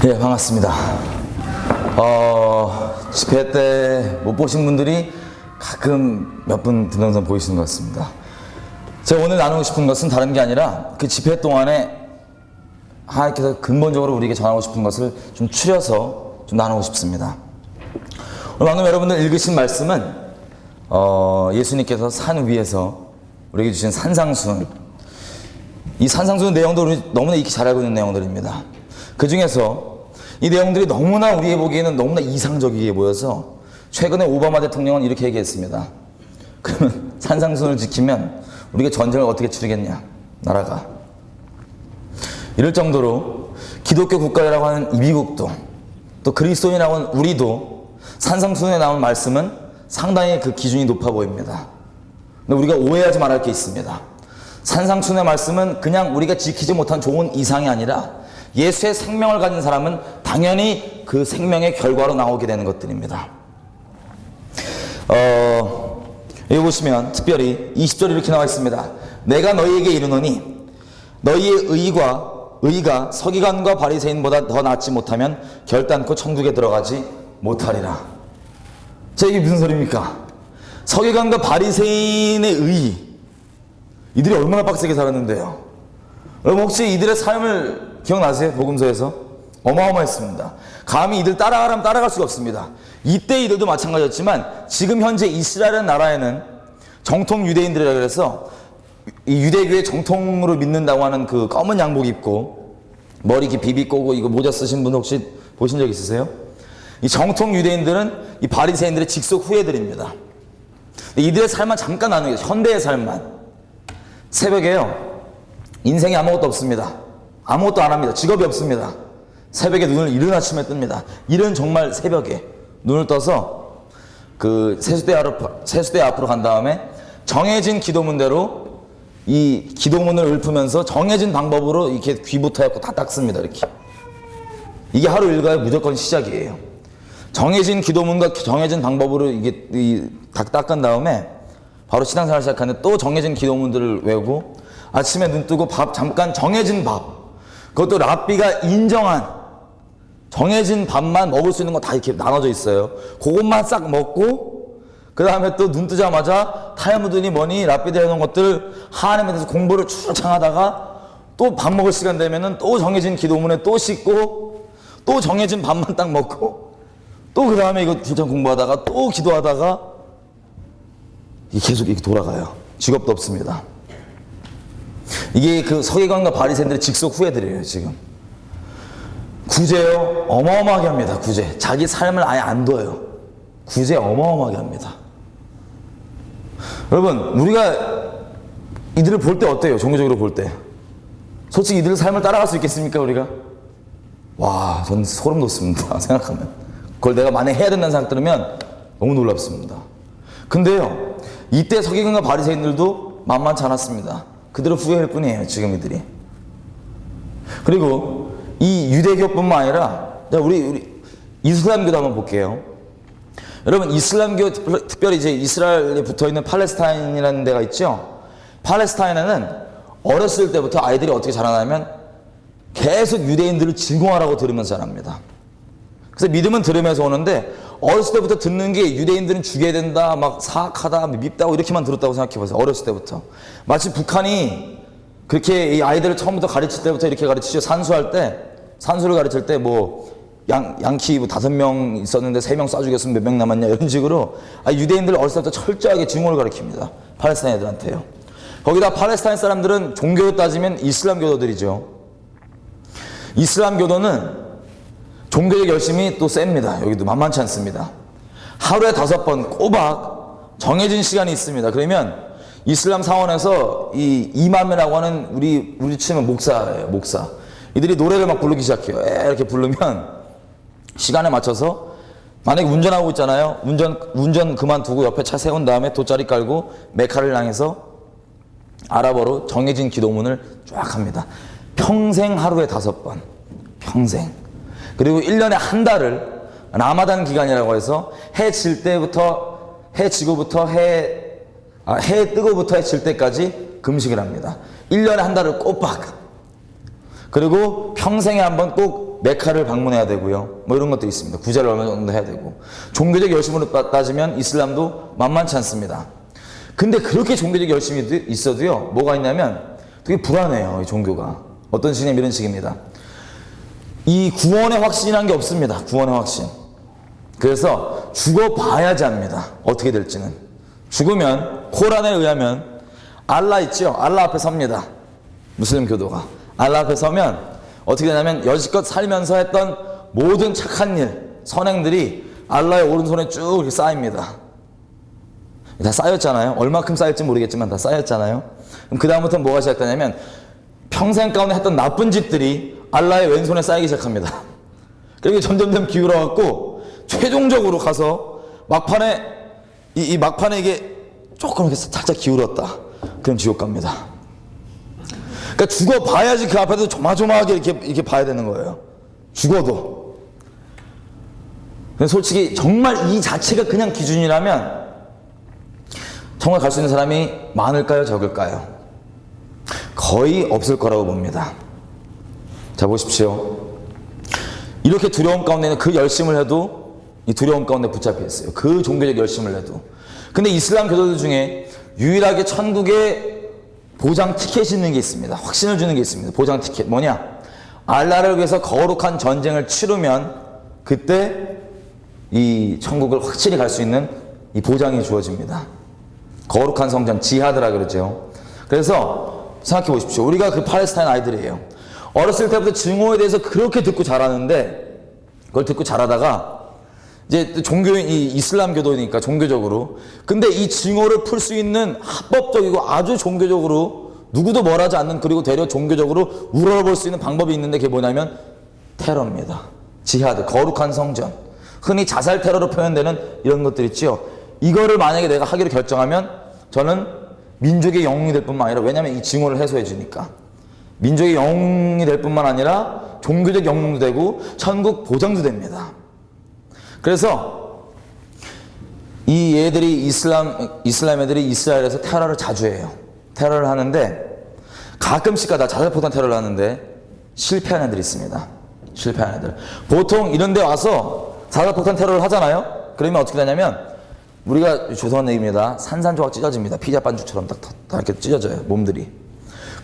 예, 반갑습니다. 집회 때 못 보신 분들이 가끔 몇 분 등등등 보이시는 것 같습니다. 제가 오늘 나누고 싶은 것은 다른 게 아니라 그 집회 동안에 하나님께서 근본적으로 우리에게 전하고 싶은 것을 좀 추려서 좀 나누고 싶습니다. 오늘 방금 여러분들 읽으신 말씀은 예수님께서 산 위에서 우리에게 주신 산상수훈, 이 산상수훈 내용도 우리 너무나 익히 잘 알고 있는 내용들입니다. 그 중에서 이 내용들이 너무나 우리의 보기에는 너무나 이상적이게 보여서 최근에 오바마 대통령은 이렇게 얘기했습니다. 그러면 산상수훈을 지키면 우리가 전쟁을 어떻게 치르겠냐, 나라가. 이럴 정도로 기독교 국가라고 하는 이 미국도 또 그리스도인이라고 하는 우리도 산상수훈에 나온 말씀은 상당히 그 기준이 높아 보입니다. 근데 우리가 오해하지 말할 게 있습니다. 산상수훈의 말씀은 그냥 우리가 지키지 못한 좋은 이상이 아니라 예수의 생명을 가진 사람은 당연히 그 생명의 결과로 나오게 되는 것들입니다. 여기 보시면 특별히 20절 이렇게 나와 있습니다. 내가 너희에게 이르노니 너희의 의가 서기관과 바리새인보다 더 낫지 못하면 결단코 천국에 들어가지 못하리라. 자, 이게 무슨 소리입니까? 서기관과 바리새인의 의, 이들이 얼마나 빡세게 살았는데요. 여러분 혹시 이들의 삶을 기억나세요? 복음서에서 어마어마했습니다. 감히 이들 따라가라면 따라갈 수가 없습니다. 이때 이들도 마찬가지였지만 지금 현재 이스라엘 나라에는 정통 유대인들이라 그래서 이 유대교의 정통으로 믿는다고 하는 그 검은 양복 입고 머리 이렇게 비비 꼬고 이거 모자 쓰신 분 혹시 보신 적 있으세요? 이 정통 유대인들은 이 바리새인들의 직속 후예들입니다. 이들의 삶만 잠깐 나누는 게 현대의 삶만. 새벽에요, 인생에 아무것도 없습니다. 아무것도 안 합니다. 직업이 없습니다. 새벽에 눈을 이른 아침에 뜹니다. 이른 정말 새벽에 눈을 떠서 그 세수대 앞으로 간 다음에 정해진 기도문대로 이 기도문을 읊으면서 정해진 방법으로 이렇게 귀부터 해갖고 다 닦습니다. 이렇게. 이게 하루 일과의 무조건 시작이에요. 정해진 기도문과 정해진 방법으로 이게 다 닦은 다음에 바로 신앙생활을 시작하는데 또 정해진 기도문들을 외우고 아침에 눈 뜨고 밥 잠깐 정해진 밥, 그것도 랍비가 인정한 정해진 밥만 먹을 수 있는 거 다 이렇게 나눠져 있어요. 그것만 싹 먹고 그 다음에 또 눈 뜨자마자 탈무드니 뭐니 랍비들 해놓은 것들 하나님에 대해서 공부를 쭉쭉 하다가 또 밥 먹을 시간 되면은 또 정해진 기도문에 또 씻고 또 정해진 밥만 딱 먹고 또 그 다음에 이거 진짜 공부하다가 또 기도하다가 계속 이렇게 돌아가요. 직업도 없습니다. 이게 그 서기관과 바리새인들의 직속 후예들이에요. 지금 구제요, 어마어마하게 합니다. 구제. 자기 삶을 아예 안 둬요. 구제 어마어마하게 합니다. 여러분, 우리가 이들을 볼 때 어때요? 종교적으로 볼 때 솔직히 이들의 삶을 따라갈 수 있겠습니까? 우리가? 와, 전 소름 돋습니다. 생각하면. 그걸 내가 만약에 해야 된다는 생각 들으면 너무 놀랍습니다. 근데요, 이때 서기관과 바리새인들도 만만치 않았습니다. 그들은 후회할 뿐이에요. 지금 이들이. 그리고 이 유대교뿐만 아니라 우리 이슬람교도 한번 볼게요. 여러분, 이슬람교, 특별히 이제 이스라엘에 붙어있는 팔레스타인이라는 데가 있죠. 팔레스타인에는 어렸을 때부터 아이들이 어떻게 자라나면 계속 유대인들을 증오하라고 들으면서 자랍니다. 그래서 믿음은 들으면서 오는데 어렸을 때부터 듣는 게 유대인들은 죽여야 된다, 막 사악하다, 밉다고 이렇게만 들었다고 생각해보세요. 어렸을 때부터. 마치 북한이 그렇게 이 아이들을 처음부터 가르칠 때부터 이렇게 가르치죠. 산수를 가르칠 때 뭐 양키 뭐 5명 있었는데 3명 쏴 죽였으면 몇 명 남았냐 이런 식으로 유대인들 어렸을 때부터 철저하게 증오를 가르칩니다. 팔레스타인 애들한테요. 거기다 팔레스타인 사람들은 종교로 따지면 이슬람 교도들이죠. 이슬람교도는 종교적 열심이 또 셉니다. 여기도 만만치 않습니다. 하루에 5번 꼬박 정해진 시간이 있습니다. 그러면 이슬람 사원에서 이 이맘이라고 하는 우리 치면 목사예요. 목사. 이들이 노래를 막 부르기 시작해요. 이렇게 부르면 시간에 맞춰서 만약에 운전하고 있잖아요. 운전 그만두고 옆에 차 세운 다음에 돗자리 깔고 메카를 향해서 아랍어로 정해진 기도문을 쫙 합니다. 평생 하루에 5번. 평생. 그리고 1년에 한 달을 라마단 기간이라고 해서 해 지고부터 해 뜨고부터 해 질 때까지 금식을 합니다. 1년에 한 달을 꼬박. 그리고 평생에 한 번 꼭 메카를 방문해야 되고요. 뭐 이런 것도 있습니다. 구제를 얼마 정도 해야 되고. 종교적 열심으로 따지면 이슬람도 만만치 않습니다. 근데 그렇게 종교적 열심이 있어도요, 뭐가 있냐면 되게 불안해요, 이 종교가. 어떤 식이냐면 이런 식입니다. 이 구원의 확신이라는 게 없습니다. 구원의 확신. 그래서 죽어봐야지 합니다. 어떻게 될지는. 죽으면 코란에 의하면 알라 있죠? 알라 앞에 섭니다. 무슬림 교도가. 알라 앞에 서면 어떻게 되냐면 여지껏 살면서 했던 모든 착한 일, 선행들이 알라의 오른손에 쭉 이렇게 쌓입니다. 다 쌓였잖아요. 얼마큼 쌓일지 모르겠지만 다 쌓였잖아요. 그럼 그 다음부터는 뭐가 시작되냐면 평생 가운데 했던 나쁜 짓들이 알라의 왼손에 쌓이기 시작합니다. 그리고 점점점 기울어갖고 최종적으로 가서 막판에 이 막판에 이게 조금 이렇게 살짝 기울었다. 그럼 지옥 갑니다. 그러니까 죽어봐야지 그 앞에서 조마조마하게 이렇게 봐야 되는 거예요. 죽어도. 솔직히 정말 이 자체가 그냥 기준이라면 정말 갈 수 있는 사람이 많을까요? 적을까요? 거의 없을 거라고 봅니다. 자, 보십시오. 이렇게 두려움 가운데는 그 열심을 해도 이 두려움 가운데 붙잡혀 있어요. 그 종교적 열심을 해도. 근데 이슬람 교도들 중에 유일하게 천국에 보장 티켓이 있는 게 있습니다. 확신을 주는 게 있습니다. 보장 티켓. 뭐냐? 알라를 위해서 거룩한 전쟁을 치르면 그때 이 천국을 확실히 갈 수 있는 이 보장이 주어집니다. 거룩한 성전, 지하드라 그러죠. 그래서 생각해 보십시오. 우리가 그 팔레스타인 아이들이에요. 어렸을 때부터 증오에 대해서 그렇게 듣고 자라는데 그걸 듣고 자라다가 이제 종교인, 이 이슬람 교도니까 종교적으로. 근데 이 증오를 풀 수 있는 합법적이고 아주 종교적으로 누구도 뭘하지 않는, 그리고 되려 종교적으로 우러러볼 수 있는 방법이 있는데 그게 뭐냐면 테러입니다. 지하드, 거룩한 성전. 흔히 자살 테러로 표현되는 이런 것들 있죠. 이거를 만약에 내가 하기로 결정하면 저는 민족의 영웅이 될 뿐만 아니라, 왜냐하면 이 증오를 해소해 주니까 민족의 영웅이 될 뿐만 아니라 종교적 영웅도 되고 천국 보장도 됩니다. 그래서 이 애들이 이슬람 애들이 이스라엘에서 테러를 자주 해요. 테러를 하는데 가끔씩 가다 자살폭탄 테러를 하는데 실패한 애들이 있습니다. 실패한 애들. 보통 이런 데 와서 자살폭탄 테러를 하잖아요. 그러면 어떻게 되냐면, 우리가 죄송한 얘기입니다. 산산조각 찢어집니다. 피자 반죽처럼 딱 이렇게 찢어져요, 몸들이.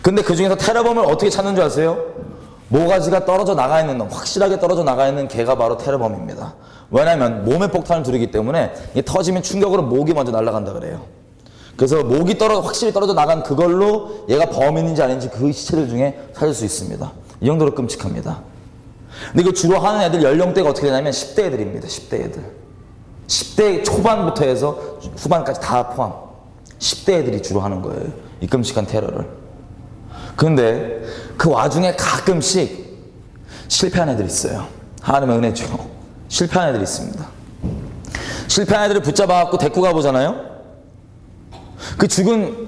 근데 그 중에서 테러범을 어떻게 찾는 줄 아세요? 모가지가 떨어져 나가 있는 놈, 확실하게 떨어져 나가 있는 걔가 바로 테러범입니다. 왜냐면 몸에 폭탄을 두르기 때문에 이게 터지면 충격으로 목이 먼저 날아간다 그래요. 그래서 목이 확실히 떨어져 나간 그걸로 얘가 범인인지 아닌지 그 시체들 중에 찾을 수 있습니다. 이 정도로 끔찍합니다. 근데 이거 주로 하는 애들 연령대가 어떻게 되냐면 10대 애들입니다. 10대 애들. 10대 초반부터 해서 후반까지 다 포함. 10대 애들이 주로 하는 거예요. 이 끔찍한 테러를. 근데 그 와중에 가끔씩 실패한 애들이 있어요. 하나님의 은혜죠. 실패한 애들이 있습니다. 실패한 애들을 붙잡아갖고 데리고 가보잖아요. 그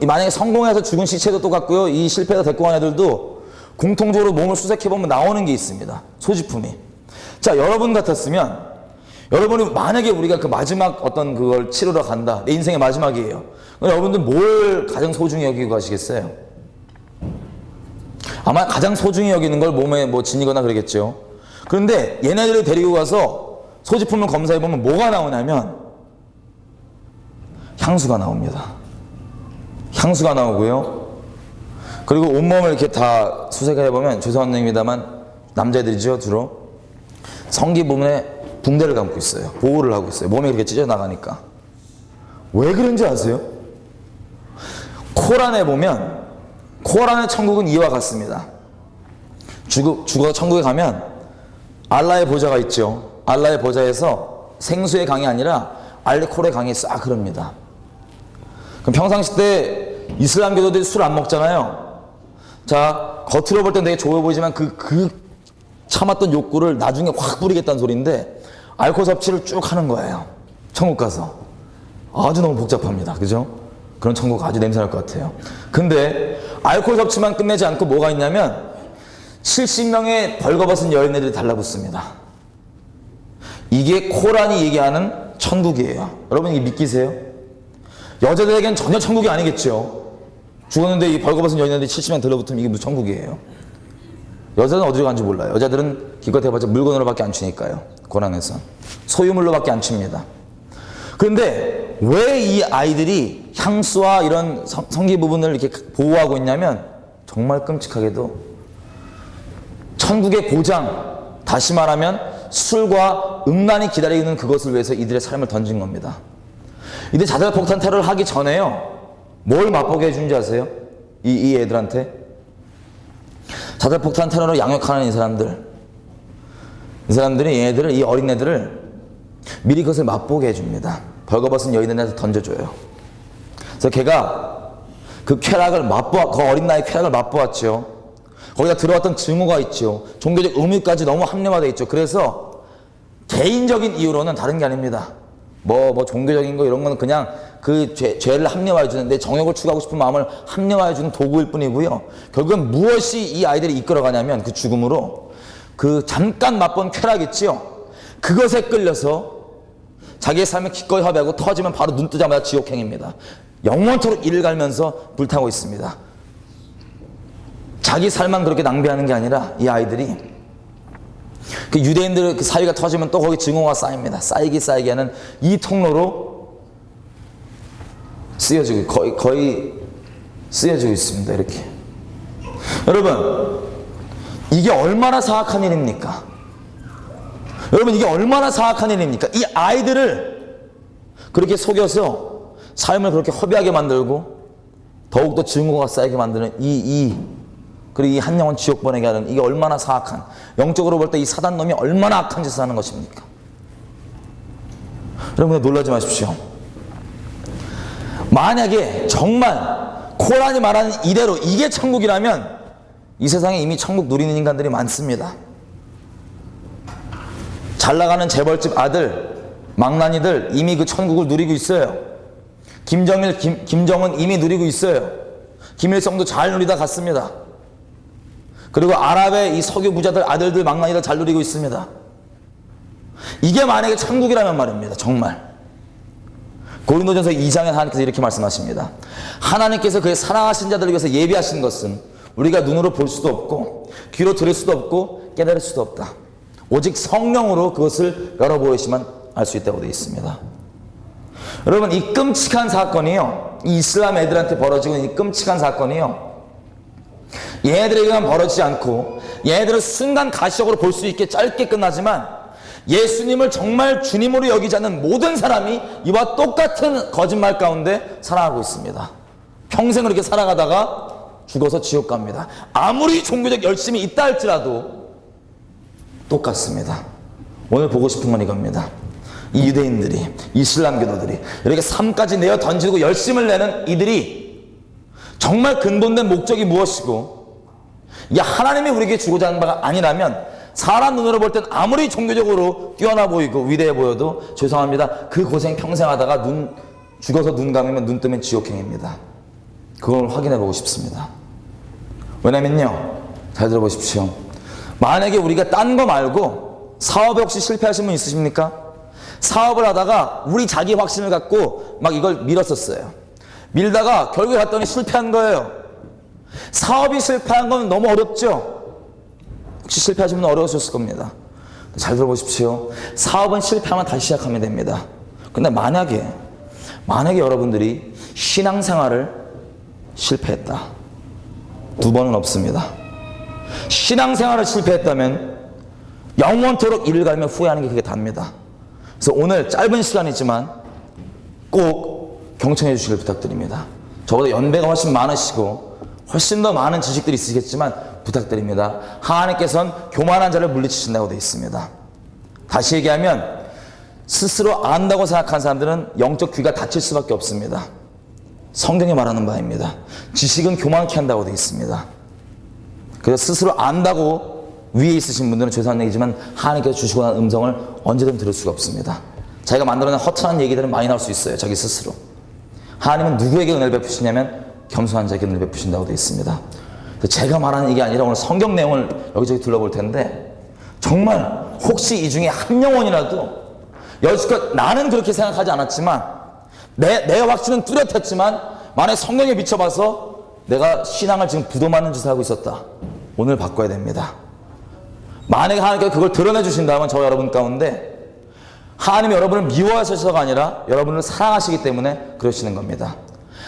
만약에 성공해서 죽은 시체도 똑같고요. 이 실패해서 데리고 간 애들도 공통적으로 몸을 수색해보면 나오는 게 있습니다. 소지품이. 자, 여러분 같았으면, 여러분이 만약에 우리가 그 마지막 어떤 그걸 치르러 간다. 내 인생의 마지막이에요. 여러분들 뭘 가장 소중히 여기고 가시겠어요? 아마 가장 소중히 여기는 걸 몸에 뭐 지니거나 그러겠죠. 그런데 얘네들을 데리고 가서 소지품을 검사해보면 뭐가 나오냐면 향수가 나옵니다. 향수가 나오고요. 그리고 온몸을 이렇게 다 수색을 해보면, 죄송합니다만 남자애들이죠, 주로. 성기 부분에 붕대를 감고 있어요. 보호를 하고 있어요. 몸이 이렇게 찢어나가니까. 왜 그런지 아세요? 코란에 보면, 코란의 천국은 이와 같습니다. 죽어 천국에 가면 알라의 보좌가 있죠. 알라의 보좌에서 생수의 강이 아니라 알코올의 강이 싹 흐릅니다. 그럼 평상시 때 이슬람 교도들이 술 안 먹잖아요. 자, 겉으로 볼 땐 되게 좋아 보이지만 그 참았던 욕구를 나중에 확 부리겠다는 소리인데, 알코올 섭취를 쭉 하는 거예요. 천국 가서. 아주 너무 복잡합니다. 그죠? 그런 천국 아주 냄새날 것 같아요. 근데 알코올 섭취만 끝내지 않고 뭐가 있냐면 70명의 벌거벗은 여인들이 달라붙습니다. 이게 코란이 얘기하는 천국이에요. 여러분, 이게 믿기세요? 여자들에겐 전혀 천국이 아니겠죠. 죽었는데 이 벌거벗은 여인들이 70명 들러붙으면 이게 무슨 천국이에요? 여자는 어디로 간지 몰라요. 여자들은 기껏 해봤자 물건으로밖에 안 치니까요. 고난에서 소유물로밖에 안 칩니다. 그런데 왜 이 아이들이 향수와 이런 성기 부분을 이렇게 보호하고 있냐면, 정말 끔찍하게도 천국의 보장, 다시 말하면 술과 음란이 기다리는 그것을 위해서 이들의 삶을 던진 겁니다. 이들 자살폭탄 테러를 하기 전에요, 뭘 맛보게 해준지 아세요? 이 애들한테 자살폭탄 테러로 양육하는 이 사람들이 얘네들을, 이 어린애들을 미리 그것을 맛보게 해줍니다. 벌거벗은 여인들한테 던져줘요. 그래서 걔가 그 쾌락을 그 어린 나이 쾌락을 맛보았죠. 거기다 들어왔던 증오가 있죠. 종교적 의무까지 너무 합리화되어 있죠. 그래서 개인적인 이유로는 다른 게 아닙니다. 뭐 종교적인 거 이런 거는 그냥 그 죄를 합리화해 주는, 내 정욕을 추구하고 싶은 마음을 합리화해 주는 도구일 뿐이고요. 결국은 무엇이 이 아이들이 이끌어가냐면, 그 죽음으로 그 잠깐 맛본 쾌락 있지요. 그것에 끌려서 자기의 삶을 기꺼이 허비하고 터지면 바로 눈 뜨자마자 지옥행입니다. 영원토록 이를 갈면서 불타고 있습니다. 자기 삶만 그렇게 낭비하는 게 아니라 이 아이들이 그 유대인들 그 사이가 터지면 또 거기 증오가 쌓입니다. 쌓이게 하는 이 통로로 쓰여지고 거의 쓰여지고 있습니다. 이렇게. 여러분, 이게 얼마나 사악한 일입니까? 여러분, 이게 얼마나 사악한 일입니까? 이 아이들을 그렇게 속여서 삶을 그렇게 허비하게 만들고 더욱더 증오가 쌓이게 만드는 그리고 이 한 영혼 지옥 보내게 하는, 이게 얼마나 사악한, 영적으로 볼 때 이 사단 놈이 얼마나 악한 짓을 하는 것입니까? 여러분, 놀라지 마십시오. 만약에 정말 코란이 말하는 이대로 이게 천국이라면 이 세상에 이미 천국 누리는 인간들이 많습니다. 잘 나가는 재벌집 아들, 망나니들 이미 그 천국을 누리고 있어요. 김정일, 김정은 이미 누리고 있어요. 김일성도 잘 누리다 갔습니다. 그리고 아랍의 이 석유 부자들 아들들, 망나니들 잘 누리고 있습니다. 이게 만약에 천국이라면 말입니다. 정말. 고린도전서 2장에 하나님께서 이렇게 말씀하십니다. 하나님께서 그의 사랑하신 자들을 위해서 예비하신 것은 우리가 눈으로 볼 수도 없고 귀로 들을 수도 없고 깨달을 수도 없다. 오직 성령으로 그것을 열어보시면 알 수 있다고 되어 있습니다. 여러분, 이 끔찍한 사건이요, 이 이슬람 애들한테 벌어지고 이 끔찍한 사건이요, 얘네들에게만 벌어지지 않고 얘네들을 순간 가시적으로 볼 수 있게 짧게 끝나지만, 예수님을 정말 주님으로 여기지 않는 모든 사람이 이와 똑같은 거짓말 가운데 살아가고 있습니다. 평생 그렇게 살아가다가 죽어서 지옥 갑니다. 아무리 종교적 열심이 있다 할지라도 똑같습니다. 오늘 보고 싶은 건 이겁니다. 이 유대인들이, 이슬람교도들이 이렇게 삶까지 내어 던지고 열심을 내는 이들이 정말 근본된 목적이 무엇이고, 이 하나님이 우리에게 주고자 하는 바가 아니라면, 사람 눈으로 볼 땐 아무리 종교적으로 뛰어나 보이고 위대해 보여도 죄송합니다, 그 고생 평생 하다가 죽어서 눈 감으면 눈 뜨면 지옥행입니다. 그걸 확인해 보고 싶습니다. 왜냐면요, 잘 들어보십시오. 만약에 우리가 딴 거 말고 사업에 혹시 실패하신 분 있으십니까? 사업을 하다가 우리 자기 확신을 갖고 막 이걸 밀었었어요. 밀다가 결국에 갔더니 실패한 거예요. 사업이 실패한 건 너무 어렵죠? 혹시 실패하신 분은 어려우셨을 겁니다. 잘 들어보십시오. 사업은 실패하면 다시 시작하면 됩니다. 근데 만약에 여러분들이 신앙생활을 실패했다. 두 번은 없습니다. 신앙생활을 실패했다면 영원토록 이를 갈며 후회하는 게 그게 답니다. 그래서 오늘 짧은 시간이지만 꼭 경청해 주시길 부탁드립니다. 저보다 연배가 훨씬 많으시고 훨씬 더 많은 지식들이 있으시겠지만 부탁드립니다. 하나님께서는 교만한 자를 물리치신다고 되어 있습니다. 다시 얘기하면 스스로 안다고 생각하는 사람들은 영적 귀가 닫힐 수밖에 없습니다. 성경이 말하는 바입니다. 지식은 교만케 한다고 되어 있습니다. 그래서 스스로 안다고 위에 있으신 분들은 죄송한 얘기지만 하나님께서 주시고 난 음성을 언제든 들을 수가 없습니다. 자기가 만들어낸 허탄한 얘기들은 많이 나올 수 있어요. 자기 스스로. 하나님은 누구에게 은혜를 베푸시냐면 겸손한 자에게 은혜를 베푸신다고 되어 있습니다. 제가 말하는 얘기 아니라 오늘 성경 내용을 여기저기 둘러볼 텐데, 정말 혹시 이 중에 한 영혼이라도 여지껏 나는 그렇게 생각하지 않았지만 내 확신은 뚜렷했지만 만약 성경에 비춰봐서 내가 신앙을 지금 부도맞는 짓을 하고 있었다. 오늘 바꿔야 됩니다. 만약에 하나님께서 그걸 드러내 주신다면 저와 여러분 가운데 하나님이 여러분을 미워하셔서가 아니라 여러분을 사랑하시기 때문에 그러시는 겁니다.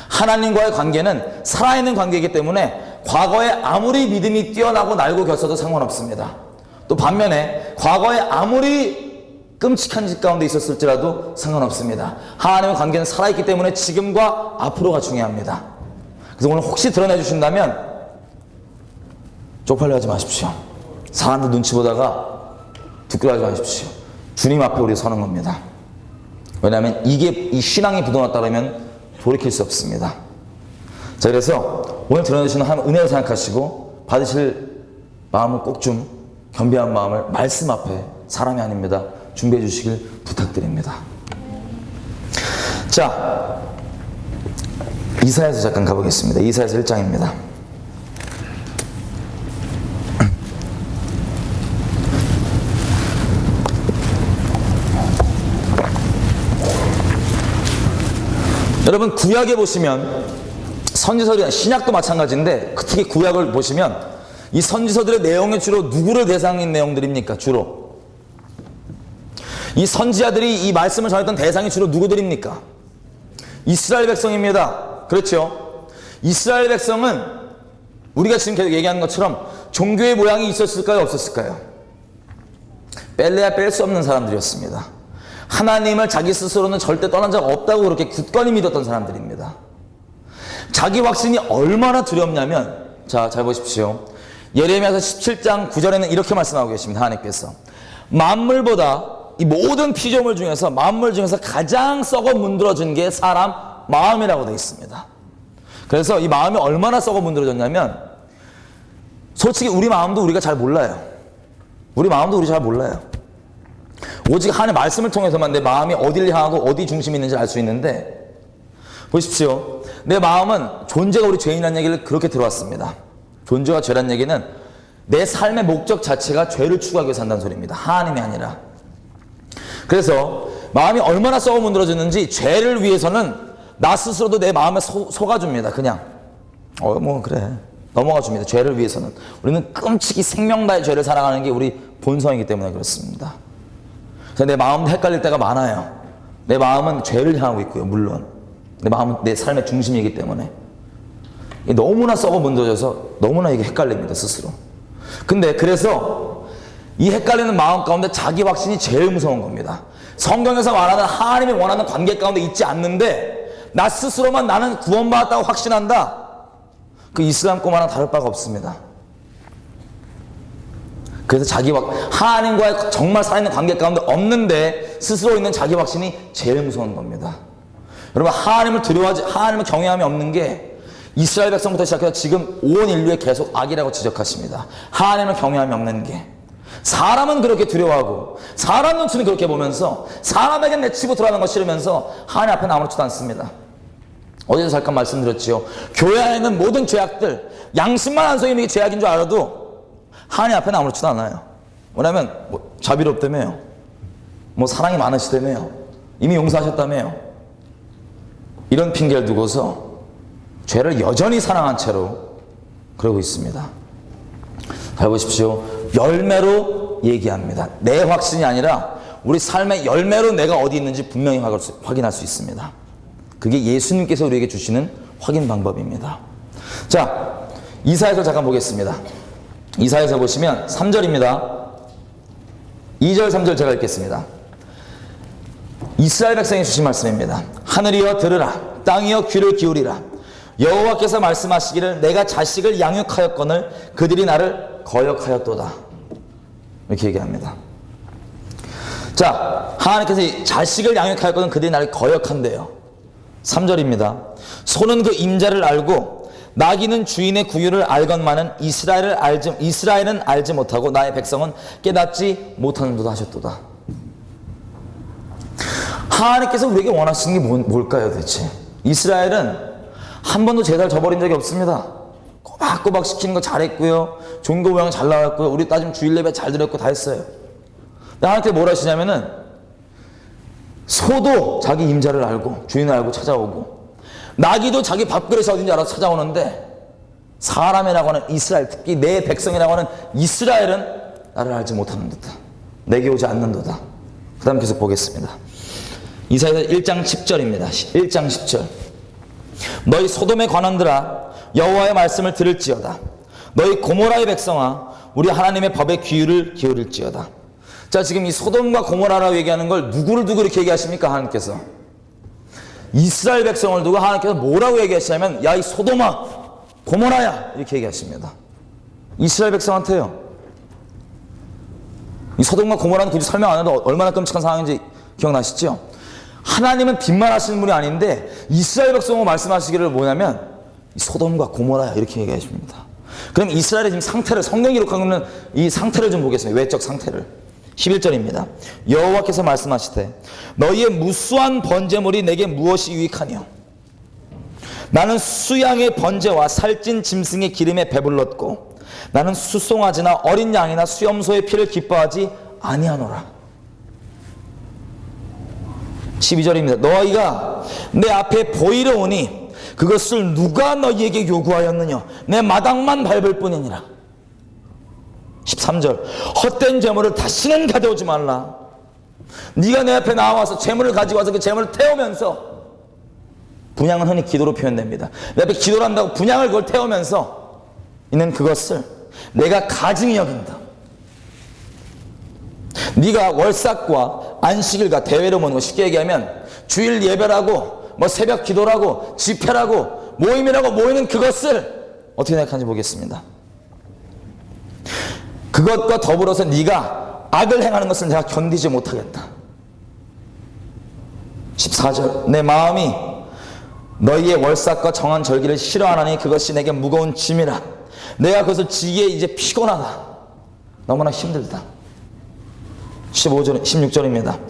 하나님과의 관계는 살아있는 관계이기 때문에 과거에 아무리 믿음이 뛰어나고 날고 겼어도 상관없습니다. 또 반면에 과거에 아무리 끔찍한 짓 가운데 있었을지라도 상관없습니다. 하나님의 관계는 살아있기 때문에 지금과 앞으로가 중요합니다. 그래서 오늘 혹시 드러내 주신다면 쪽팔려 하지 마십시오. 사람들 눈치 보다가 부끄러워하지 마십시오. 주님 앞에 우리 서는 겁니다. 왜냐하면 이게 이 신앙이 부도났다면 돌이킬 수 없습니다. 자, 그래서 오늘 드러내주시는 하나님 은혜를 생각하시고 받으실 마음을 꼭 좀 겸비한 마음을 말씀 앞에 사람이 아닙니다. 준비해 주시길 부탁드립니다. 자, 이사야서 잠깐 가보겠습니다. 이사야서 1장입니다. 여러분 구약에 보시면 선지서들이 신약도 마찬가지인데 특히 구약을 보시면 이 선지서들의 내용이 주로 누구를 대상인 내용들입니까? 주로 이 선지자들이 이 말씀을 전했던 대상이 주로 누구들입니까? 이스라엘 백성입니다. 그렇죠? 이스라엘 백성은 우리가 지금 계속 얘기하는 것처럼 종교의 모양이 있었을까요? 없었을까요? 뺄래야 뺄 수 없는 사람들이었습니다. 하나님을 자기 스스로는 절대 떠난 적 없다고 그렇게 굳건히 믿었던 사람들입니다. 자기 확신이 얼마나 두렵냐면, 자, 잘 보십시오. 예레미야서 17장 9절에는 이렇게 말씀하고 계십니다. 하나님께서 만물보다 이 모든 피조물 중에서 만물 중에서 가장 썩어 문드러진 게 사람 마음이라고 되어 있습니다. 그래서 이 마음이 얼마나 썩어 문드러졌냐면 솔직히 우리 마음도 우리가 잘 몰라요. 우리 마음도 우리 잘 몰라요. 오직 하나님의 말씀을 통해서만 내 마음이 어디를 향하고 어디 중심이 있는지 알 수 있는데, 보십시오. 내 마음은 존재가 우리 죄인이라는 얘기를 그렇게 들어왔습니다. 존재가 죄라는 얘기는 내 삶의 목적 자체가 죄를 추구하기 위해 산다는 소리입니다. 하나님이 아니라. 그래서 마음이 얼마나 썩어 문드러졌는지 죄를 위해서는 나 스스로도 내 마음에 속아줍니다. 그냥 뭐 그래 넘어가 줍니다. 죄를 위해서는. 우리는 끔찍이 생명다의 죄를 사랑하는 게 우리 본성이기 때문에 그렇습니다. 그래서 내 마음도 헷갈릴 때가 많아요. 내 마음은 죄를 향하고 있고요. 물론 내 마음은 내 삶의 중심이기 때문에 너무나 썩어 문드러져서 너무나 이게 헷갈립니다. 스스로. 근데 그래서 이 헷갈리는 마음 가운데 자기 확신이 제일 무서운 겁니다. 성경에서 말하는 하나님이 원하는 관계 가운데 있지 않는데 나 스스로만 나는 구원받았다고 확신한다. 그 이슬람 꼬마랑 다를 바가 없습니다. 그래서 하나님과의 정말 살아있는 관계 가운데 없는데 스스로 있는 자기 확신이 제일 무서운 겁니다. 여러분, 하나님을 경외함이 없는 게 이스라엘 백성부터 시작해서 지금 온 인류에 계속 악이라고 지적하십니다. 하나님을 경외함이 없는 게. 사람은 그렇게 두려워하고 사람 눈치는 그렇게 보면서 사람에겐 내치고 들어가는 거 싫으면서 하나님 앞에는 아무렇지도 않습니다. 어제도 잠깐 말씀드렸지요. 교회 안에 있는 모든 죄악들, 양심만 안 속이는 게 죄악인 줄 알아도 하나님 앞에는 아무렇지도 않아요. 왜냐하면 자비롭다며요. 사랑이 많으시다며요. 이미 용서하셨다며요. 이런 핑계를 두고서 죄를 여전히 사랑한 채로 그러고 있습니다. 잘 보십시오. 열매로 얘기합니다. 내 확신이 아니라 우리 삶의 열매로 내가 어디 있는지 분명히 확인할 수 있습니다. 그게 예수님께서 우리에게 주시는 확인 방법입니다. 자, 이사야서 잠깐 보겠습니다. 이사야서 보시면 3절입니다. 2절 3절 제가 읽겠습니다. 이스라엘 백성이 주신 말씀입니다. 하늘이여 들으라, 땅이여 귀를 기울이라. 여호와께서 말씀하시기를 내가 자식을 양육하였거늘 그들이 나를 거역하였도다. 이렇게 얘기합니다. 자, 하나님께서 자식을 양육하였거늘 그들이 나를 거역한대요. 3절입니다. 소는 그 임자를 알고 나귀는 주인의 구유를 알건만은 이스라엘은 알지 못하고 나의 백성은 깨닫지 못하는도다 하셨도다. 하나님께서 우리에게 원하시는 게 뭘까요 대체? 이스라엘은 한 번도 제사를 저버린 적이 없습니다. 꼬박꼬박 시키는 거 잘했고요. 종교 모양 잘 나왔고요. 우리 따지면 주일 예배 잘 드렸고 다 했어요. 근데 하나님께서 뭘 하시냐면은 소도 자기 임자를 알고 주인을 알고 찾아오고 나귀도 자기 밥그릇이 어딘지 알아서 찾아오는데 사람이라고 하는 이스라엘, 특히 내 백성이라고 하는 이스라엘은 나를 알지 못하는도다. 내게 오지 않는도다. 그 다음 계속 보겠습니다. 이사야서 1장 10절입니다. 1장 10절. 너희 소돔의 관원들아 여호와의 말씀을 들을지어다. 너희 고모라의 백성아 우리 하나님의 법에 귀를 기울일지어다. 자, 지금 이 소돔과 고모라라고 얘기하는 걸 누구를 두고 이렇게 얘기하십니까? 하나님께서 이스라엘 백성을 두고 하나님께서 뭐라고 얘기하시냐면 야 이 소돔아 고모라야 이렇게 얘기하십니다. 이스라엘 백성한테요. 이 소돔과 고모라는 굳이 설명 안 해도 얼마나 끔찍한 상황인지 기억나시죠? 하나님은 뒷말하시는 분이 아닌데 이스라엘 백성으로 말씀하시기를 뭐냐면 소돔과 고모라야 이렇게 얘기하십니다. 그럼 이스라엘의 지금 상태를 성경이 기록하고 있는 이 상태를 좀 보겠습니다. 외적 상태를. 11절입니다. 여호와께서 말씀하시되 너희의 무수한 번제물이 내게 무엇이 유익하뇨? 나는 수양의 번제와 살찐 짐승의 기름에 배불렀고 나는 수송아지나 어린 양이나 수염소의 피를 기뻐하지 아니하노라. 12절입니다. 너희가 내 앞에 보이러 오니 그것을 누가 너희에게 요구하였느냐? 내 마당만 밟을 뿐이니라. 13절. 헛된 재물을 다시는 가져오지 말라. 네가 내 앞에 나와서 재물을 가지고 와서 그 재물을 태우면서, 분향은 흔히 기도로 표현됩니다. 내 앞에 기도를 한다고 분향을 그걸 태우면서 이는 그것을 내가 가증히 여긴다. 네가 월삭과 안식일과 대회를 모는 거, 쉽게 얘기하면 주일 예배라고 뭐 새벽 기도라고 집회라고 모임이라고 모이는 그것을 어떻게 생각하는지 보겠습니다. 그것과 더불어서 네가 악을 행하는 것을 내가 견디지 못하겠다. 14절. 내 마음이 너희의 월삭과 정한 절기를 싫어하나니 그것이 내게 무거운 짐이라. 내가 그것을 지기에 이제 피곤하다. 너무나 힘들다. 16절입니다.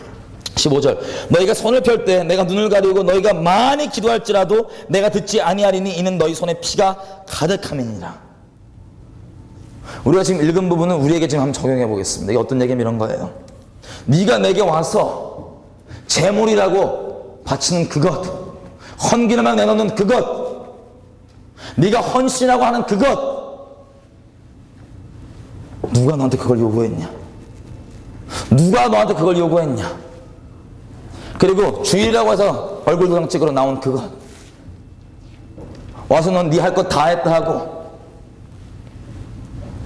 15절. 너희가 손을 펼 때 내가 눈을 가리우고 너희가 많이 기도할지라도 내가 듣지 아니하리니 이는 너희 손에 피가 가득함이니라. 우리가 지금 읽은 부분은 우리에게 지금 한번 적용해 보겠습니다. 이게 어떤 얘기냐면 이런 거예요. 네가 내게 와서 재물이라고 바치는 그것, 헌기름만 내놓는 그것, 네가 헌신이라고 하는 그것, 누가 너한테 그걸 요구했냐? 누가 너한테 그걸 요구했냐? 그리고 주일이라고 해서 얼굴 도장 찍으러 나온 그것, 와서 넌 네 할 것 다 했다 하고,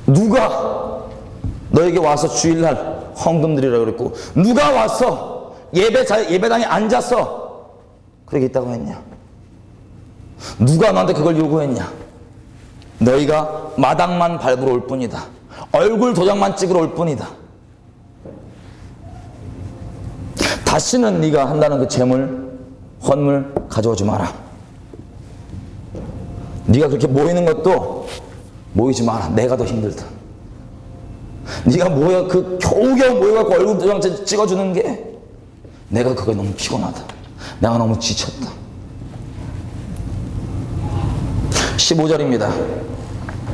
누가 너에게 와서 주일날 헌금 드리라고 그랬고, 누가 와서 예배당에 앉아서 그렇게 있다고 했냐? 누가 너한테 그걸 요구했냐? 너희가 마당만 밟으러 올 뿐이다. 얼굴 도장만 찍으러 올 뿐이다. 다시는 네가 한다는 그 재물, 헌물 가져오지 마라. 네가 그렇게 모이는 것도 모이지 마라. 내가 더 힘들다. 네가 모여 그 겨우겨우 모여갖고 얼굴 도장 찍어주는 게 내가 그거 너무 피곤하다. 내가 너무 지쳤다. 15절입니다.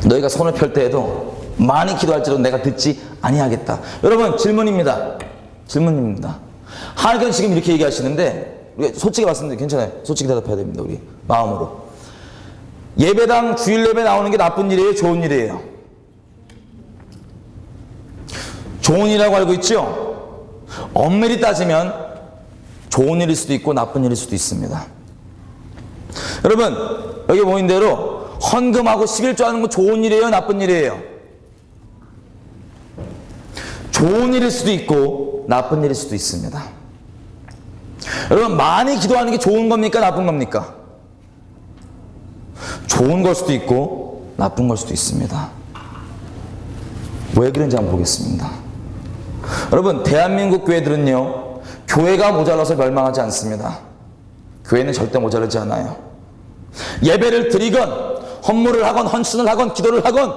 너희가 손을 펼 때에도 많이 기도할지라도 내가 듣지 아니하겠다. 여러분 질문입니다. 질문입니다. 하나님께서 지금 이렇게 얘기하시는데 우리가 솔직히 말씀드리면 괜찮아요. 솔직히 대답해야 됩니다. 우리 마음으로. 예배당 주일 예배 나오는 게 나쁜 일이에요? 좋은 일이에요? 좋은 일이라고 알고 있죠? 엄밀히 따지면 좋은 일일 수도 있고 나쁜 일일 수도 있습니다. 여러분 여기 보인 대로 헌금하고 11조 하는 거 좋은 일이에요? 나쁜 일이에요? 좋은 일일 수도 있고 나쁜 일일 수도 있습니다. 여러분 많이 기도하는 게 좋은 겁니까? 나쁜 겁니까? 좋은 걸 수도 있고 나쁜 걸 수도 있습니다. 왜 그런지 한번 보겠습니다. 여러분 대한민국 교회들은요 교회가 모자라서 멸망하지 않습니다. 교회는 절대 모자라지 않아요. 예배를 드리건 헌물을 하건 헌신을 하건 기도를 하건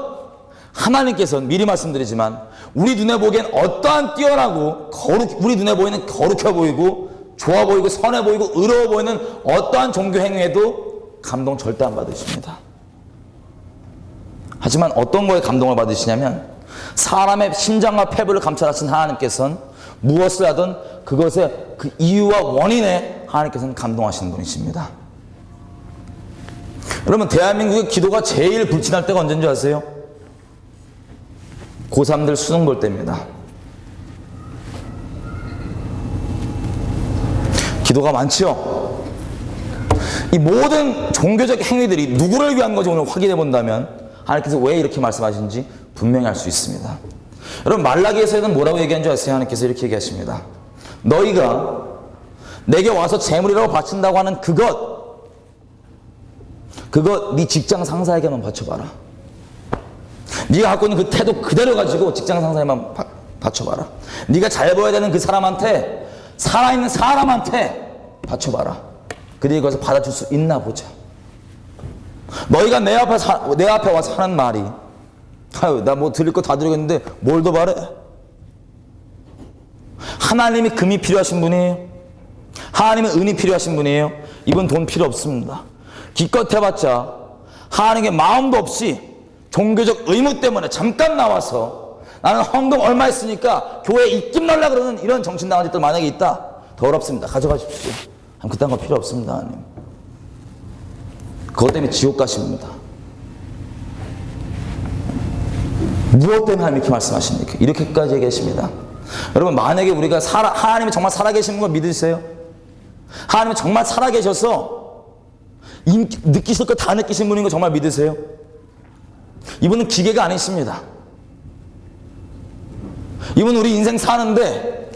하나님께서는 미리 말씀드리지만 우리 눈에 보기엔 어떠한 뛰어나고 우리 눈에 보이는 거룩해 보이고 좋아 보이고 선해 보이고 의로워 보이는 어떠한 종교 행위에도 감동 절대 안 받으십니다. 하지만 어떤 거에 감동을 받으시냐면 사람의 심장과 폐부를 감찰하신 하나님께서는 무엇을 하든 그것의 그 이유와 원인에 하나님께서는 감동하시는 분이십니다. 여러분, 대한민국의 기도가 제일 불친할 때가 언제인 줄 아세요? 고3들 수능 볼 때입니다. 기도가 많죠? 이 모든 종교적 행위들이 누구를 위한 건지 오늘 확인해 본다면 하나님께서 왜 이렇게 말씀하시는지 분명히 알 수 있습니다. 여러분, 말라기에서는 뭐라고 얘기한 줄 아세요? 하나님께서 이렇게 얘기하십니다. 너희가 내게 와서 재물이라고 바친다고 하는 그것 네 직장 상사에게만 바쳐봐라. 네가 갖고 있는 그 태도 그대로 가지고 직장 상사에만 바쳐봐라. 네가 잘 보여야 되는 그 사람한테, 살아있는 사람한테 바쳐봐라. 그들이 그것을 받아줄 수 있나 보자. 너희가 내 앞에 와서 하는 말이, 아유, 나 뭐 드릴 거 다 드리겠는데 뭘 더 바래? 하나님이 금이 필요하신 분이에요. 하나님은 은이 필요하신 분이에요. 이분 돈 필요 없습니다. 기껏 해봤자 하나님의 마음도 없이 종교적 의무 때문에 잠깐 나와서 나는 헌금 얼마 했으니까 교회에 입김 날라 그러는 이런 정신당한 짓들 만약에 있다, 더럽습니다. 가져가십시오. 그딴 거 필요 없습니다. 하나님. 그것 때문에 지옥 가십니다. 무엇 때문에 하나님 이렇게 말씀하십니까? 이렇게까지 얘기하십니다. 여러분, 만약에 우리가 하나님이 정말 살아계시는 걸 믿으세요? 하나님이 정말 살아계셔서 느끼실 거 다 느끼신 분인 거 정말 믿으세요? 이분은 기계가 아니십니다. 이분은 우리 인생 사는데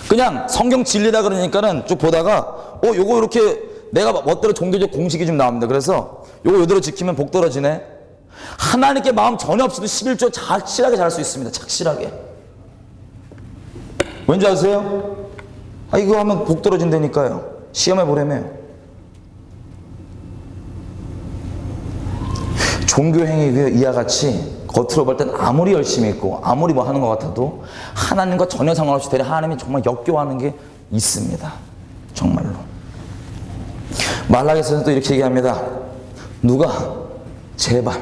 그냥 성경 진리다 그러니까는 쭉 보다가 요거 이렇게 내가 멋대로 종교적 공식이 좀 나옵니다. 그래서 요거 이대로 지키면 복 떨어지네. 하나님께 마음 전혀 없이도 11조 착실하게 잘할 수 있습니다. 착실하게. 왠지 아세요? 이거 하면 복 떨어진다니까요. 시험해 보려면. 종교 행위 이와 같이 겉으로 볼 땐 아무리 열심히 있고 아무리 뭐 하는 것 같아도 하나님과 전혀 상관없이 대략 하나님이 정말 역겨워하는 게 있습니다. 정말로. 말라기에서는 또 이렇게 얘기합니다. 누가 제발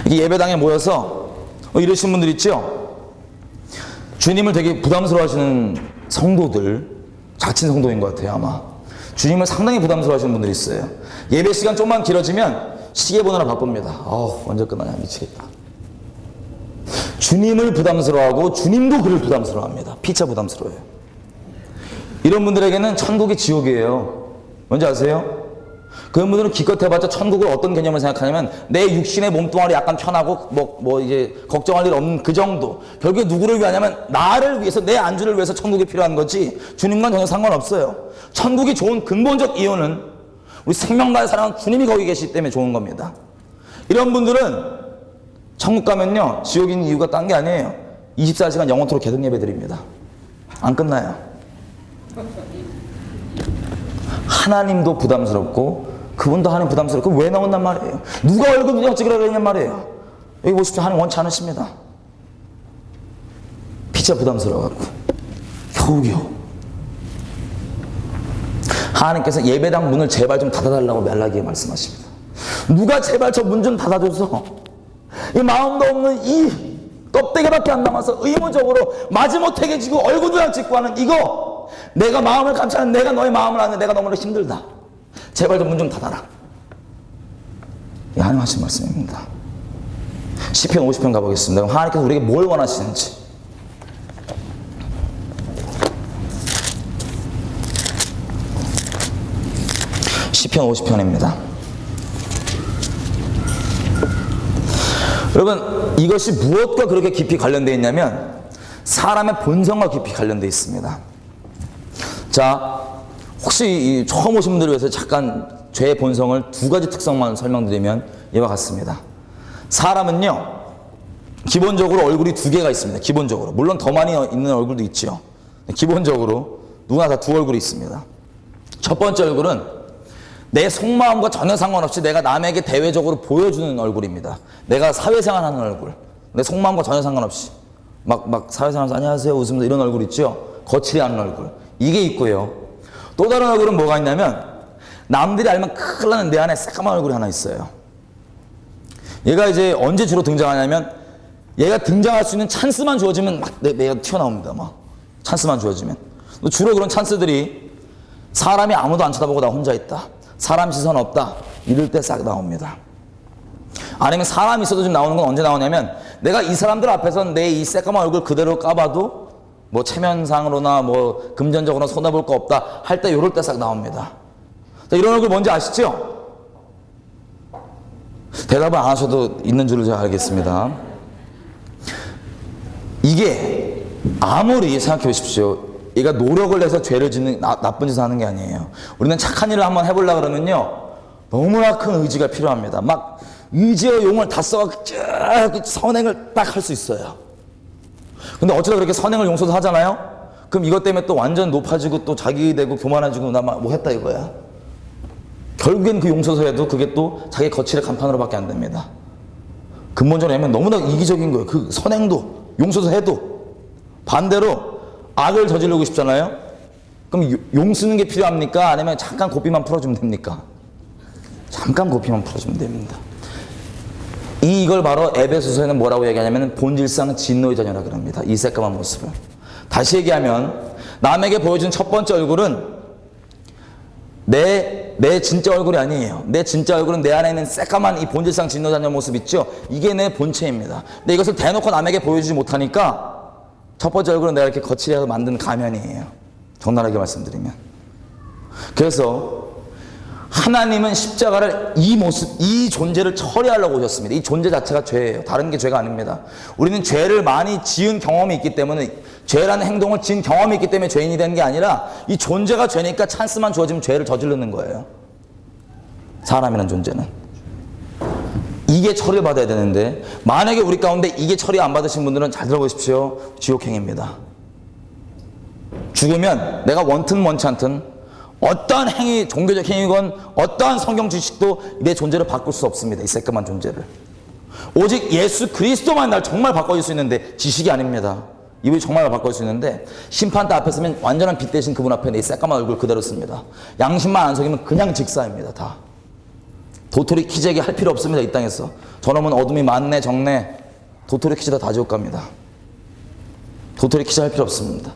이게 예배당에 모여서 이러신 분들 있죠? 주님을 되게 부담스러워하시는 성도들, 자칭 성도인 것 같아요. 아마 주님을 상당히 부담스러워하시는 분들이 있어요. 예배 시간 좀만 길어지면 시계 보느라 바쁩니다. 언제 끝나냐, 미치겠다. 주님을 부담스러워하고 주님도 그를 부담스러워합니다. 피차 부담스러워요. 이런 분들에게는 천국이 지옥이에요. 뭔지 아세요? 그런 분들은 기껏 해봤자 천국을 어떤 개념을 생각하냐면 내 육신의 몸뚱아리 약간 편하고 뭐 이제 걱정할 일 없는 그 정도. 결국에 누구를 위하냐면 나를 위해서, 내 안주를 위해서 천국이 필요한 거지 주님과는 전혀 상관없어요. 천국이 좋은 근본적 이유는 우리 생명과의 사랑은 주님이 거기 계시기 때문에 좋은 겁니다. 이런 분들은 천국 가면요, 지옥인 이유가 딴 게 아니에요. 24시간 영원토록 계속 예배 드립니다. 안 끝나요. 하나님도 부담스럽고 그분도 하나님 부담스럽고 왜 나온단 말이에요? 누가 얼굴 누가 찍으라고 그러냔 말이에요. 여기 보십시오. 하나님 원치 않으십니다. 피차 부담스러워갖고 겨우겨우. 하나님께서 예배당 문을 제발 좀 닫아달라고 말라기에 말씀하십니다. 누가 제발 저 문 좀 닫아줘서 이 마음도 없는 이 껍데기밖에 안 남아서 의무적으로 마지못하게 지고 얼굴 도장 찍고 하는 이거, 내가 마음을 감추는, 내가 너의 마음을 아는 내가 너무나 힘들다. 제발 좀 문 좀 닫아라. 하나님 하신 말씀입니다. 시편 50편 가보겠습니다. 그럼 하나님께서 우리에게 뭘 원하시는지. 시편 50편입니다. 여러분, 이것이 무엇과 그렇게 깊이 관련되어 있냐면 사람의 본성과 깊이 관련되어 있습니다. 자, 혹시 처음 오신 분들을 위해서 잠깐 죄의 본성을 두 가지 특성만 설명드리면 이와 같습니다. 사람은요, 기본적으로 얼굴이 두 개가 있습니다. 기본적으로. 물론 더 많이 있는 얼굴도 있죠. 기본적으로 누구나 다 두 얼굴이 있습니다. 첫 번째 얼굴은 내 속마음과 전혀 상관없이 내가 남에게 대외적으로 보여주는 얼굴입니다. 내가 사회생활하는 얼굴. 내 속마음과 전혀 상관없이 막 사회생활에서 안녕하세요 웃으면서 이런 얼굴 있죠. 거칠게 하는 얼굴. 이게 있고요. 또 다른 얼굴은 뭐가 있냐면 남들이 알면 큰일 나는 내 안에 새까만 얼굴이 하나 있어요. 얘가 이제 언제 주로 등장하냐면 얘가 등장할 수 있는 찬스만 주어지면 막 내가 튀어나옵니다. 막 찬스만 주어지면. 주로 그런 찬스들이 사람이 아무도 안 쳐다보고 나 혼자 있다. 사람 시선 없다. 이럴 때 싹 나옵니다. 아니면 사람이 있어도 좀 나오는 건 언제 나오냐면 내가 이 사람들 앞에서 내 이 새까만 얼굴 그대로 까봐도 뭐 체면상으로나 뭐 금전적으로나 손해볼 거 없다 할 때 이럴 때 싹 나옵니다. 자, 이런 얼굴 뭔지 아시죠? 대답을 안 하셔도 있는 줄을 제가 알겠습니다. 이게 아무리 생각해 보십시오. 얘가 노력을 해서 죄를 짓는 나쁜 짓을 하는 게 아니에요. 우리는 착한 일을 한번 해보려고 그러면요 너무나 큰 의지가 필요합니다. 막 의지와 용을 다 써서 쭉 선행을 딱 할 수 있어요. 근데 어쩌다 그렇게 선행을 용서도 하잖아요? 그럼 이것 때문에 또 완전 높아지고 또 자기 되고 교만해지고 나 뭐 했다 이거야. 결국엔 그 용서서에도 그게 또 자기 거칠의 간판으로밖에 안 됩니다. 근본적으로 하면 너무나 이기적인 거예요. 그 선행도 용서서 해도 반대로 악을 저지르고 싶잖아요. 그럼 용 쓰는 게 필요합니까? 아니면 잠깐 고삐만 풀어주면 됩니까? 잠깐 고삐만 풀어주면 됩니다. 이걸 바로 에베소서에는 뭐라고 얘기하냐면 본질상 진노의 자녀라 그럽니다. 이 새까만 모습을. 다시 얘기하면 남에게 보여준 첫 번째 얼굴은 내 진짜 얼굴이 아니에요. 내 진짜 얼굴은 내 안에 있는 새까만 이 본질상 진노 자녀 모습 있죠? 이게 내 본체입니다. 근데 이것을 대놓고 남에게 보여주지 못하니까 첫 번째 얼굴은 내가 이렇게 거칠게 만든 가면이에요. 적나라하게 말씀드리면. 그래서 하나님은 십자가를 이 모습, 이 존재를 처리하려고 오셨습니다. 이 존재 자체가 죄예요. 다른 게 죄가 아닙니다. 우리는 죄를 많이 지은 경험이 있기 때문에 죄라는 행동을 지은 경험이 있기 때문에 죄인이 되는 게 아니라 이 존재가 죄니까 찬스만 주어지면 죄를 저지르는 거예요. 사람이라는 존재는. 이게 처리를 받아야 되는데 만약에 우리 가운데 이게 처리 안 받으신 분들은 잘 들어보십시오. 지옥행입니다. 죽으면 내가 원튼 원치 않든 어떠한 행위, 종교적 행위건 어떠한 성경 지식도 내 존재를 바꿀 수 없습니다. 이 새까만 존재를. 오직 예수 그리스도만 날 정말 바꿔줄 수 있는데 지식이 아닙니다. 이분이 정말 바꿔줄 수 있는데 심판대 앞에 서면 완전한 빛 대신 그분 앞에 내 새까만 얼굴 그대로 씁니다. 양심만 안 속이면 그냥 직사입니다. 다. 도토리 키재기 할 필요 없습니다. 이 땅에서. 저놈은 어둠이 많네 적네 도토리 키재다 다 지옥 갑니다. 도토리 키재 할 필요 없습니다.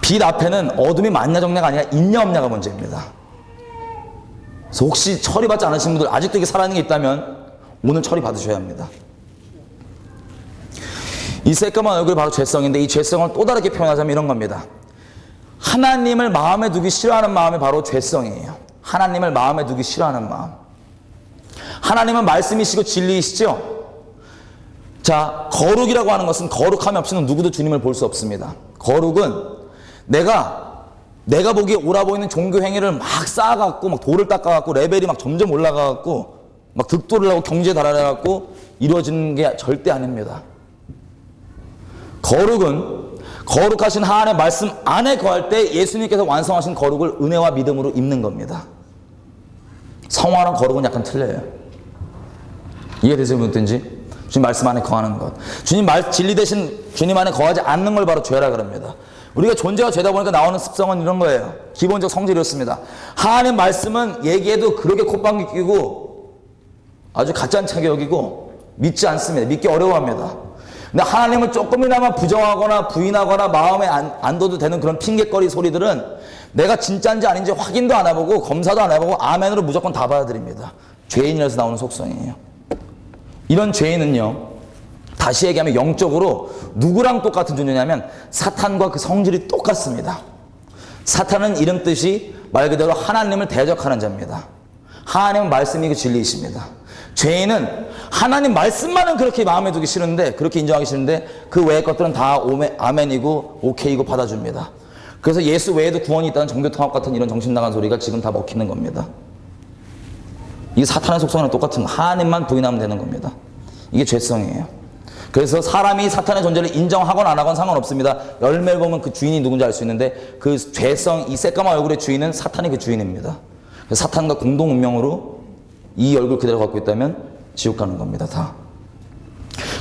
빛 앞에는 어둠이 많냐 적냐가 아니라 있냐 없냐가 문제입니다. 그래서 혹시 처리받지 않으신 분들 아직도 이게 살아있는 게 있다면 오늘 처리 받으셔야 합니다. 이 새까만 얼굴이 바로 죄성인데 이 죄성을 또 다르게 표현하자면 이런 겁니다. 하나님을 마음에 두기 싫어하는 마음이 바로 죄성이에요. 하나님을 마음에 두기 싫어하는 마음. 하나님은 말씀이시고 진리이시죠? 자, 거룩이라고 하는 것은 거룩함이 없이는 누구도 주님을 볼 수 없습니다. 거룩은 내가 보기에 옳아 보이는 종교 행위를 막 쌓아갖고 막 돌을 닦아갖고 레벨이 막 점점 올라가갖고 막 득도를 하고 경제에 달아나갖고 이루어지는 게 절대 아닙니다. 거룩은 거룩하신 하나님의 말씀 안에 거할 때 예수님께서 완성하신 거룩을 은혜와 믿음으로 입는 겁니다. 성화랑 거룩은 약간 틀려요. 이해되세요? 무엇인지? 주님 말씀 안에 거하는 것. 주님 진리 대신 주님 안에 거하지 않는 걸 바로 죄라 그럽니다. 우리가 존재가 죄다 보니까 나오는 습성은 이런 거예요. 기본적 성질이 이렇습니다. 하나님 말씀은 얘기해도 그렇게 콧방귀 끼고 아주 가짜차게 여기고 믿지 않습니다. 믿기 어려워합니다. 근데 하나님을 조금이나마 부정하거나 부인하거나 마음에 안 둬도 되는 그런 핑계거리 소리들은 내가 진짜인지 아닌지 확인도 안 해보고 검사도 안 해보고 아멘으로 무조건 다 받아들입니다. 죄인이라서 나오는 속성이에요. 이런 죄인은요. 다시 얘기하면 영적으로 누구랑 똑같은 존재냐면 사탄과 그 성질이 똑같습니다. 사탄은 이름 뜻이 말 그대로 하나님을 대적하는 자입니다. 하나님은 말씀이고 진리이십니다. 죄인은 하나님 말씀만은 그렇게 마음에 두기 싫은데 그렇게 인정하기 싫은데 그 외의 것들은 다 아멘이고 오케이고 받아줍니다. 그래서 예수 외에도 구원이 있다는 종교통합 같은 이런 정신 나간 소리가 지금 다 먹히는 겁니다. 이게 사탄의 속성이랑 똑같은 거. 하나님만 부인하면 되는 겁니다. 이게 죄성이에요. 그래서 사람이 사탄의 존재를 인정하건 안 하건 상관없습니다. 열매를 보면 그 주인이 누군지 알 수 있는데 그 죄성, 이 새까만 얼굴의 주인은 사탄이 그 주인입니다. 그래서 사탄과 공동 운명으로 이 얼굴 그대로 갖고 있다면 지옥 가는 겁니다. 다.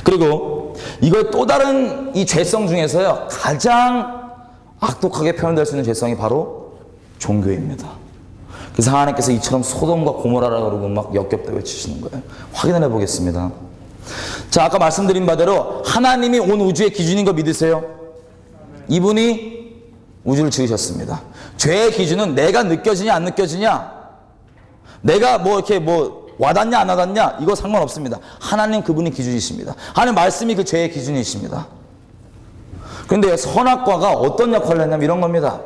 그리고 이걸 또 다른 이 죄성 중에서요. 가장 악독하게 표현될 수 있는 죄성이 바로 종교입니다. 그래서 하나님께서 이처럼 소돔과 고모라라고 그러고 막 역겹다 외치시는 거예요. 확인을 해보겠습니다. 자, 아까 말씀드린 바대로 하나님이 온 우주의 기준인 거 믿으세요? 이분이 우주를 지으셨습니다. 죄의 기준은 내가 느껴지냐 안 느껴지냐, 내가 뭐 이렇게 뭐 와닿냐 안 와닿냐 이거 상관없습니다. 하나님 그분이 기준이십니다. 하나님 말씀이 그 죄의 기준이십니다. 그런데 선악과가 어떤 역할을 했냐면 이런 겁니다.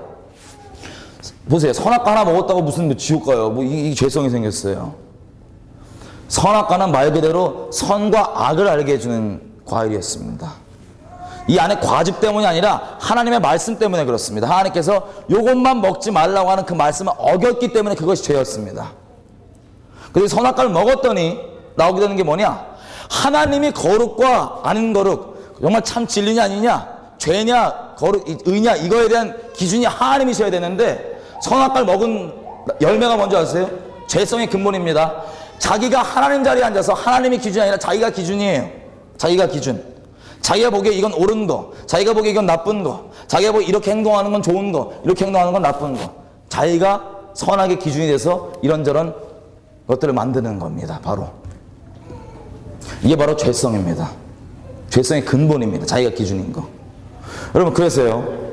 보세요. 선악과 하나 먹었다고 무슨 지옥 가요. 뭐 이 죄성이 생겼어요. 선악과는 말 그대로 선과 악을 알게 해주는 과일이었습니다. 이 안에 과즙 때문이 아니라 하나님의 말씀 때문에 그렇습니다. 하나님께서 이것만 먹지 말라고 하는 그 말씀을 어겼기 때문에 그것이 죄였습니다. 그래서 선악과를 먹었더니 나오게 되는 게 뭐냐? 하나님이 거룩과 아닌 거룩, 정말 참 진리냐 아니냐, 죄냐 거룩, 의냐 이거에 대한 기준이 하나님이셔야 되는데 선악과를 먹은 열매가 뭔지 아세요? 죄성의 근본입니다. 자기가 하나님 자리에 앉아서 하나님이 기준이 아니라 자기가 기준이에요. 자기가 기준. 자기가 보기에 이건 옳은 거, 자기가 보기에 이건 나쁜 거, 자기가 보기에 이렇게 행동하는 건 좋은 거, 이렇게 행동하는 건 나쁜 거. 자기가 선악의 기준이 돼서 이런저런 것들을 만드는 겁니다. 바로 이게 바로 죄성입니다. 죄성의 근본입니다. 자기가 기준인 거. 여러분 그래서요,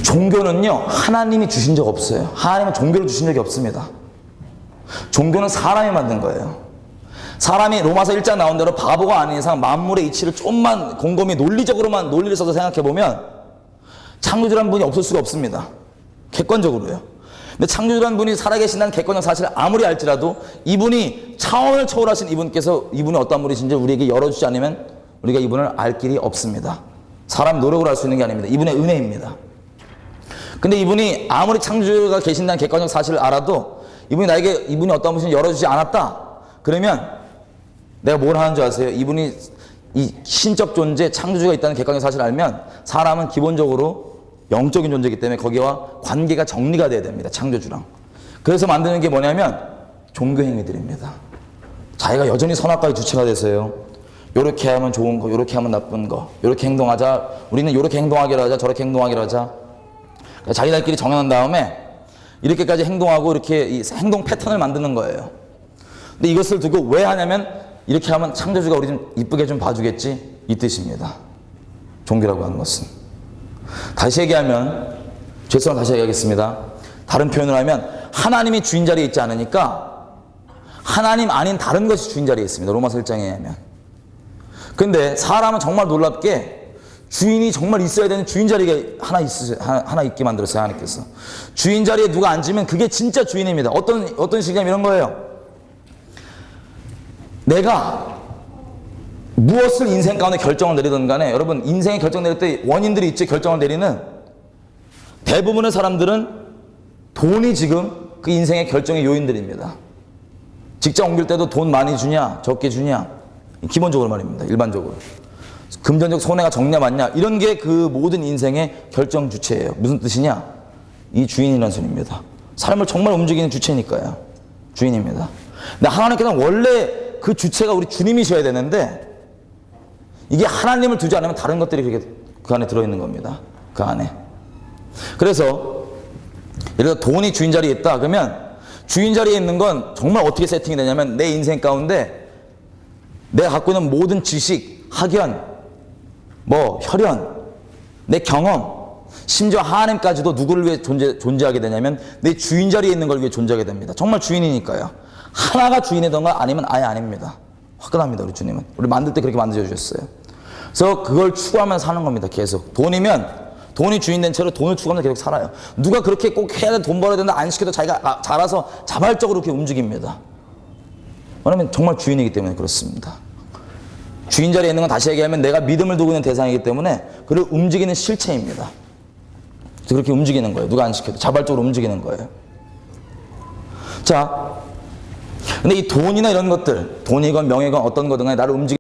종교는요 하나님이 주신 적 없어요. 하나님은 종교를 주신 적이 없습니다. 종교는 사람이 만든 거예요. 사람이 로마서 1장 나온 대로 바보가 아닌 이상 만물의 이치를 좀만 곰곰이 논리적으로만 논리를 써서 생각해보면 창조주라는 분이 없을 수가 없습니다. 객관적으로요. 근데 창조주라는 분이 살아계신다는 객관적 사실을 아무리 알지라도 이분이 차원을 초월하신 이분께서 이분이 어떤 분이신지 우리에게 열어주지 않으면 우리가 이분을 알 길이 없습니다. 사람 노력으로 알 수 있는 게 아닙니다. 이분의 은혜입니다. 근데 이분이 아무리 창조주가 계신다는 객관적 사실을 알아도 이분이 어떤 분인지 열어주지 않았다. 그러면 내가 뭘 하는 줄 아세요? 이분이 이 신적 존재, 창조주가 있다는 객관적 사실을 알면 사람은 기본적으로 영적인 존재이기 때문에 거기와 관계가 정리가 돼야 됩니다. 창조주랑. 그래서 만드는 게 뭐냐면 종교 행위들입니다. 자기가 여전히 선악과의 주체가 돼서요. 요렇게 하면 좋은 거, 요렇게 하면 나쁜 거, 요렇게 행동하자. 우리는 요렇게 행동하기로 하자, 저렇게 행동하기로 하자. 그러니까 자기들끼리 정해놓은 다음에 이렇게까지 행동하고 이렇게 이 행동 패턴을 만드는 거예요. 근데 이것을 두고 왜 하냐면 이렇게 하면 창조주가 우리 좀 이쁘게 좀 봐주겠지 이 뜻입니다. 종교라고 하는 것은. 다시 얘기하면 죄송한 다시 얘기하겠습니다. 다른 표현을 하면 하나님이 주인 자리에 있지 않으니까 하나님 아닌 다른 것이 주인 자리에 있습니다. 로마서 1장에 의하면. 근데 사람은 정말 놀랍게 주인이 정말 있어야 되는 주인 자리가 하나 있게 만들었어요. 하나님께서. 주인 자리에 누가 앉으면 그게 진짜 주인입니다. 어떤 식이냐면 이런 거예요. 내가 무엇을 인생 가운데 결정을 내리든 간에 여러분 인생의 결정 내릴 때 원인들이 있지. 결정을 내리는 대부분의 사람들은 돈이 지금 그 인생의 결정의 요인들입니다. 직장 옮길 때도 돈 많이 주냐 적게 주냐 기본적으로 말입니다. 일반적으로 금전적 손해가 적냐 많냐 이런 게 그 모든 인생의 결정 주체예요. 무슨 뜻이냐? 이 주인이라는 소리입니다. 삶을 정말 움직이는 주체니까요. 주인입니다. 근데 하나님께서는 원래 그 주체가 우리 주님이셔야 되는데 이게 하나님을 두지 않으면 다른 것들이 그렇게 그 안에 들어있는 겁니다. 그 안에. 그래서 예를 들어 돈이 주인 자리에 있다 그러면 주인 자리에 있는 건 정말 어떻게 세팅이 되냐면 내 인생 가운데 내가 갖고 있는 모든 지식, 학연, 혈연, 내 경험 심지어 하나님까지도 누구를 위해 존재하게 되냐면 내 주인 자리에 있는 걸 위해 존재하게 됩니다. 정말 주인이니까요. 하나가 주인이던가 아니면 아예 아닙니다. 화끈합니다. 우리 주님은. 우리 만들 때 그렇게 만들어주셨어요. 그래서 그걸 추구하면서 사는 겁니다. 계속. 돈이 주인 된 채로 돈을 추구하면서 계속 살아요. 누가 그렇게 꼭 해야 돼, 돈 벌어야 된다 안 시켜도 자기가 자라서 자발적으로 그렇게 움직입니다. 왜냐하면 정말 주인이기 때문에 그렇습니다. 주인 자리에 있는 건 다시 얘기하면 내가 믿음을 두고 있는 대상이기 때문에 그를 움직이는 실체입니다. 그래서 그렇게 움직이는 거예요. 누가 안 시켜도 자발적으로 움직이는 거예요. 자, 근데 이 돈이나 이런 것들, 돈이건 명예건 어떤 거든 간에 나를 움직이는